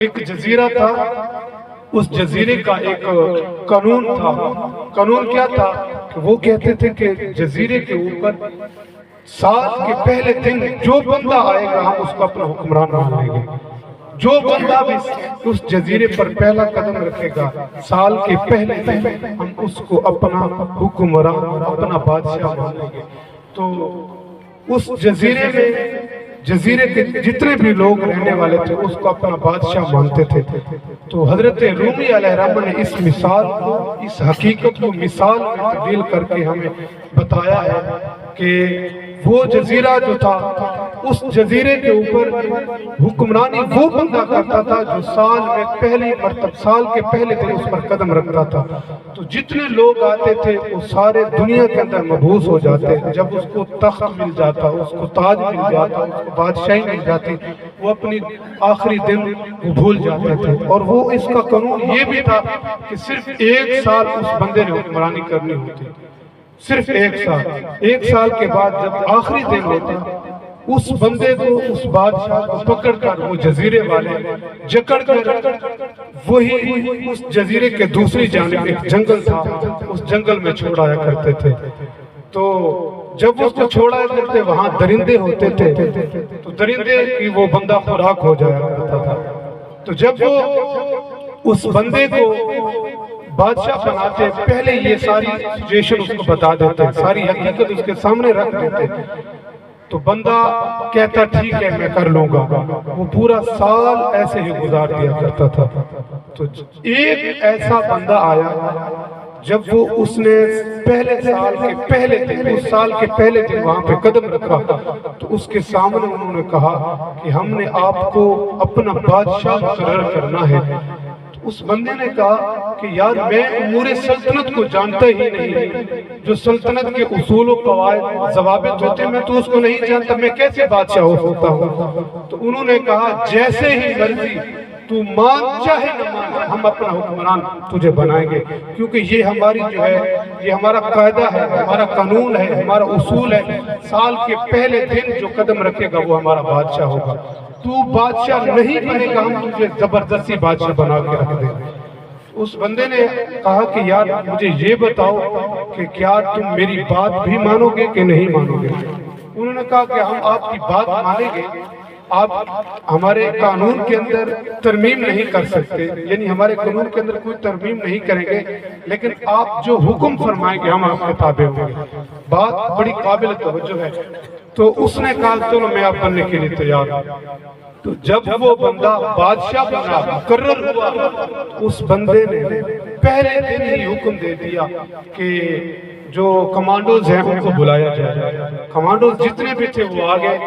ایک جزیرہ تھا، اس جزیرے کا ایک قانون تھا۔ قانون کیا تھا کہ وہ کہتے تھے کہ جزیرے کے اوپر سال کے پہلے دن جو بندہ آئے گا ہم اس کو اپنا حکمران مان لیں گے۔ جو بندہ بھی اس جزیرے پر پہلا قدم رکھے گا سال کے پہلے دن ہم اس کو اپنا حکمران، اپنا بادشاہ مان لیں گے۔ تو اس جزیرے میں جزیرے کے جتنے بھی لوگ رہنے والے تھے اس کو اپنا بادشاہ مانتے تھے۔ تو حضرت رومی علیہ السلام نے اس مثال کو، اس حقیقت کو مثال میں تبدیل کر کے ہمیں بتایا ہے کہ وہ جزیرہ جو تھا، اس جزیرے کے اوپر حکمرانی وہ بندہ کرتا تھا جو سال میں پہلی مرتبہ، سال کے پہلے دن اس پر قدم رکھتا تھا۔ تو جتنے لوگ آتے تھے وہ سارے دنیا کے اندر مبعوث ہو جاتے۔ جب اس کو تخت مل جاتا، اس کو تاج مل جاتا، اس کو بادشاہی مل جاتی، وہ اپنی آخری دن وہ بھول جاتے تھے۔ اور وہ اس کا قانون یہ بھی تھا کہ صرف ایک سال اس بندے نے حکمرانی کرنی ہوتی، صرف ایک سال کے بعد جب آخری دن ہوتا، اس بندے کو، اس بادشاہ کو پکڑ کر وہ جزیرے والے جکڑ کر وہی اس جزیرے کے دوسری جانب ایک جنگل تھا، اس جنگل میں چھوڑایا کرتے تھے۔ تو جب اس کو چھوڑایا کرتے وہاں درندے ہوتے تھے، تو درندے کی وہ بندہ خوراک ہو جایا کرتا تھا۔ تو جب وہ اس بندے کو بادشاہ بناتے، پہلے یہ ساری سچویشن اس کو بتا دیتے، ساری حقیقت اس کے سامنے رکھ دیتے، تو بندہ کہتا ٹھیک ہے میں کر لوں گا۔ وہ پورا سال ایسے ہی گزار دیا کرتا تھا۔ تو ایک ایسا بندہ آیا جب وہ اس نے پہلے سال کے پہلے دن، اس سال کے پہلے دن وہاں پہ قدم رکھا، تو اس کے سامنے انہوں نے کہا کہ ہم نے آپ کو اپنا بادشاہ مقرر کرنا ہے۔ اس بندے نے کہا کہ یار میں امور سلطنت کو جانتا ہی نہیں، جو سلطنت کے اصول و قواعد ضوابط ہوتے میں تو اس کو نہیں جانتا، میں کیسے بادشاہ ہو سکتا ہوں؟ تو انہوں نے کہا جیسے ہی مرضی تو مان چاہے نہ مان، ہم اپنا حکمران تجھے بنائیں گے، کیونکہ یہ ہماری جو ہے، یہ ہمارا قاعدہ ہے، ہمارا قانون ہے، ہمارا اصول ہے، سال کے پہلے دن جو قدم رکھے گا وہ ہمارا بادشاہ ہوگا۔ تو بادشاہ نہیں بنے گا، ہم تجھے زبردستی بادشاہ بنا کے رکھ دیں گے۔ اس بندے نے کہا کہ یار مجھے یہ بتاؤ کہ کیا تم میری بات بھی مانو گے کہ نہیں مانو گے؟ انہوں نے کہا کہ ہم آپ کی بات مانیں گے، آپ ہمارے قانون کے اندر ترمیم نہیں کر سکتے، یعنی ہمارے قانون کے اندر کوئی ترمیم نہیں کریں گے، لیکن آپ جو حکم فرمائیں گے ہم آپ کے تابع ہوں گے۔ بات بڑی قابل توجہ ہے۔ تو اس نے کہا چلو میں آپ بننے کے لیے تیار ہوں۔ تو جب وہ بندہ بادشاہ بنا، مقرر ہوا، اس بندے نے پہلے دن ہی حکم دے دیا کہ جو کمانڈوز ہیں ان کو بلایا جائے۔ کمانڈوز جتنے بھی تھے وہ آگئے۔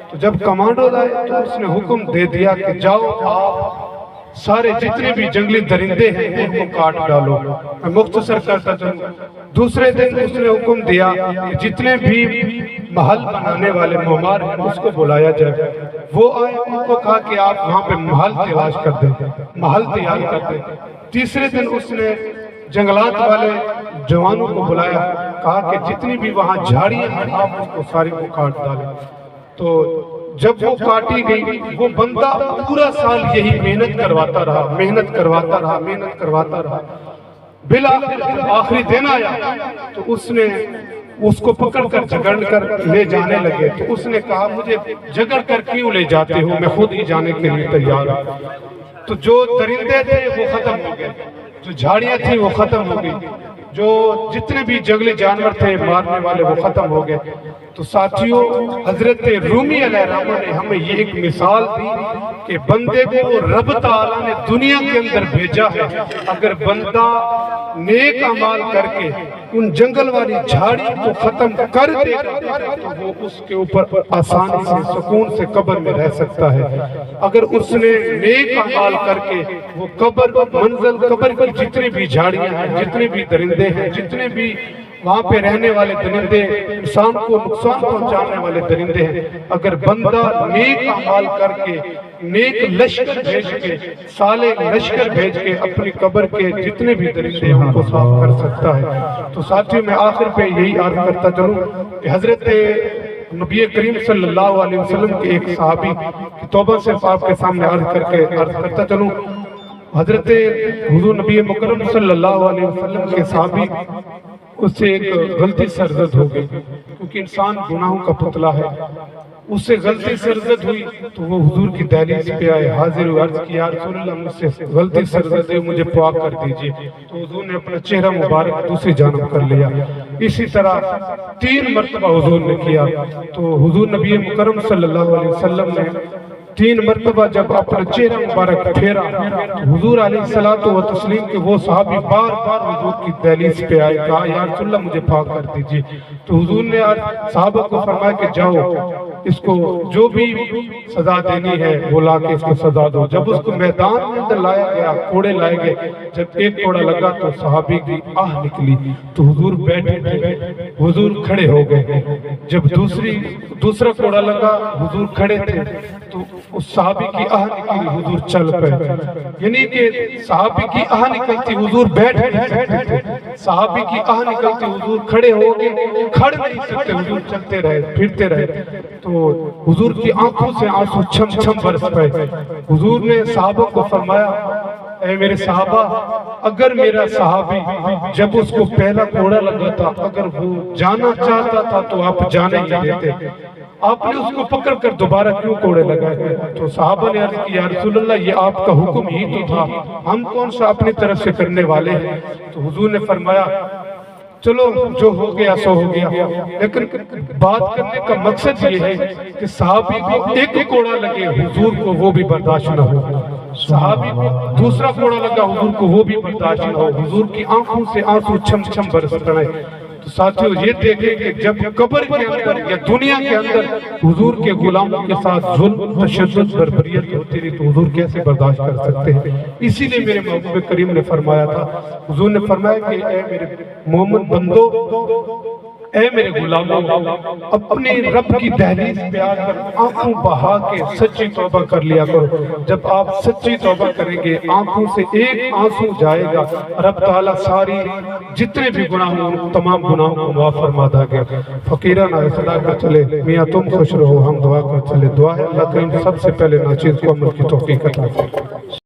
تو جب کمانڈوز آئے تو اس نے حکم دے دیا کہ جاؤ آپ سارے جتنے بھی جنگلی درندے ہیں ان کو کاٹ ڈالو۔ میں مختصر کرتا چلوں۔ دوسرے دن اس نے حکم دیا کہ جتنے بھی محل بنانے والے معمار ہیں اس کو بلایا جائے۔ وہ آئے، ان کو کہا کہ آپ وہاں پہ محل تلاش کر دیں، محل تیار کر دیں۔ تیسرے دن اس نے جنگلات والے جوانوں کو بلایا، کہا کہ جتنی بھی وہاں جھاڑیاں ہیں آپ اس کو ساری کو کاٹ ڈالیں۔ تو جب وہ کاٹی گئی، وہ بندہ پورا سال یہی محنت کرواتا رہا، محنت کرواتا رہا، محنت کرواتا رہا۔ بالآخر جب آخری دن آیا تو اس نے اس کو پکڑ کر جگڑ کر لے جانے لگے۔ تو اس نے کہا مجھے جگڑ کر کیوں لے جاتے ہو، میں خود ہی جانے کے لیے تیار ہوں۔ تو جو درندے تھے وہ ختم ہو گئے، جو جھاڑیاں تھیں وہ ختم ہو گئی، جو جتنے بھی جنگلی جانور تھے مارنے والے وہ ختم ہو گئے۔ تو ساتھیوں، حضرت رومی علیہ السلام نے ہمیں یہ ایک مثال دی کہ بندے کو رب تعالیٰ نے دنیا کے اندر بھیجا ہے، اگر بندہ نیک اعمال کر کے ان جنگل والی جھاڑی کو ختم کر دے گا تو وہ اس کے اوپر آسانی سے سکون سے قبر میں رہ سکتا ہے۔ اگر اس نے نیک اعمال کر کے وہ قبر منزل، قبر کی جتنی بھی جھاڑیاں ہیں، جتنے بھی درندے ہیں، جتنے بھی وہاں پہ رہنے والے درندے، انسان کو نقصان پہنچانے والے درندے ہیں، اگر بندہ نیک اعمال کر کے، نیک لشکر بھیج کے، صالح لشکر بھیج کے اپنی قبر کے جتنے بھی درندے ہیں ان کو صاف کر سکتا ہے۔ تو ساتھیوں میں آخر پہ یہی عرض کرتا چلوں کہ حضرت نبی کریم صلی اللہ علیہ وسلم کے ایک صحابی کی توبہ صرف آپ کے سامنے عرض کرتا چلوں. حضرت حضور نبی مکرم صلی اللہ علیہ وسلم کے صحابی اس سے ایک غلطی سرزد ہو گئی، کیونکہ انسان گناہوں کا پتلا ہے. اس سے غلطی سرزد ہوئی تو وہ حضور کی دہلیز پہ آئے، حاضر ہوئے، عرض کی یا رسول اللہ مجھ سے غلطی سرزد ہے، مجھے پاک کر دیجئے. تو حضور نے اپنا چہرہ مبارک دوسری جانب کر لیا. اسی طرح 3 مرتبہ حضور نے کیا. تو حضور نبی مکرم صلی اللہ علیہ وسلم نے 3 مرتبہ جب اپنا چہرہ مبارک پھیرا تو حضور علیہ الصلوۃ والتسلیم کے وہ صحابی بار بار حضور کی دہلیز پہ آئے، کہا یا رسول اللہ مجھے پاک کر دیجئے. تو حضور نے صحابہ کو فرمایا کہ جاؤ اس کو جو بھی سزا دینی ہے وہ لا کے اس کو سزا دو. جب اس کو میدان میں اندر لایا گیا، کوڑے لائے گئے، جب ایک کوڑا لگا تو صحابی کی آہ نکلی. تو حضور بیٹھے تھے، حضور کھڑے ہو گئے. جب دوسرا کوڑا لگا، حضور کھڑے تھے تو اس صحابی کی آہ نکلی، حضور چل پے. یعنی کہ صحابی کی آہ نکلتی حضور بیٹھ نہیں سکتے تھے، صحابی کی آہ نکلتی حضور کھڑے ہو گئے، کھڑ نہیں سکتے، حضور چلتے رہے، پھرتے رہے. تو حضور کی آنکھوں سے آنسو چھم چھم برس پڑے. حضور نے صحابہ کو فرمایا اے میرے صحابہ، اگر میرا صحابی جب اس کو پہلا کوڑا لگا تھا اگر وہ جانا چاہتا تھا تو آپ جانے ہی دیتے، آپ نے اس کو پکڑ کر دوبارہ کیوں کوڑے لگائے؟ تو صحابہ نے عرض کی یا رسول اللہ یہ آپ کا حکم ہی تو تھا، ہم کون سا اپنی طرف سے کرنے والے ہیں. تو حضور نے فرمایا چلو جو ہو گیا سو ہو گیا، لیکن بات کرنے کا مقصد یہ ہے کہ صحابی کو ایک کوڑا لگے حضور کو وہ بھی برداشت نہ ہو، صحابی کو دوسرا کوڑا لگا حضور کو وہ بھی برداشت نہ ہو. حضور کی آنکھوں سے آنسو چھم چھم برس پڑے. تو ساتھیوں یہ دیکھیں کہ جب قبر کے اندر یا دنیا کے اندر حضور کے غلاموں کے ساتھ ظلم، تشدد، بربریت ہوتی رہی تو حضور کیسے برداشت کر سکتے ہیں؟ اسی لیے میرے محبوب کریم نے فرمایا تھا، حضور نے فرمایا کہ اے میرے مومن بندو، اے میرے غلاموں، اپنے رب کی دہلیز پہ آ کر آنکھوں بہا کے سچی توبہ کر لیا کرو. جب آپ سچی توبہ کریں گے آنکھوں سے ایک آنسو جائے گا، رب تعالیٰ ساری جتنے بھی گناہ ہوں تمام گناہوں کو معاف فرما دے گا. فقیرانہ صدا کر چلے، میاں تم خوش رہو، ہم دعا کر چلے. دعا ہے اللہ کریم سب سے پہلے ناچیز کو عمل کی توفیق عطا فرمائے.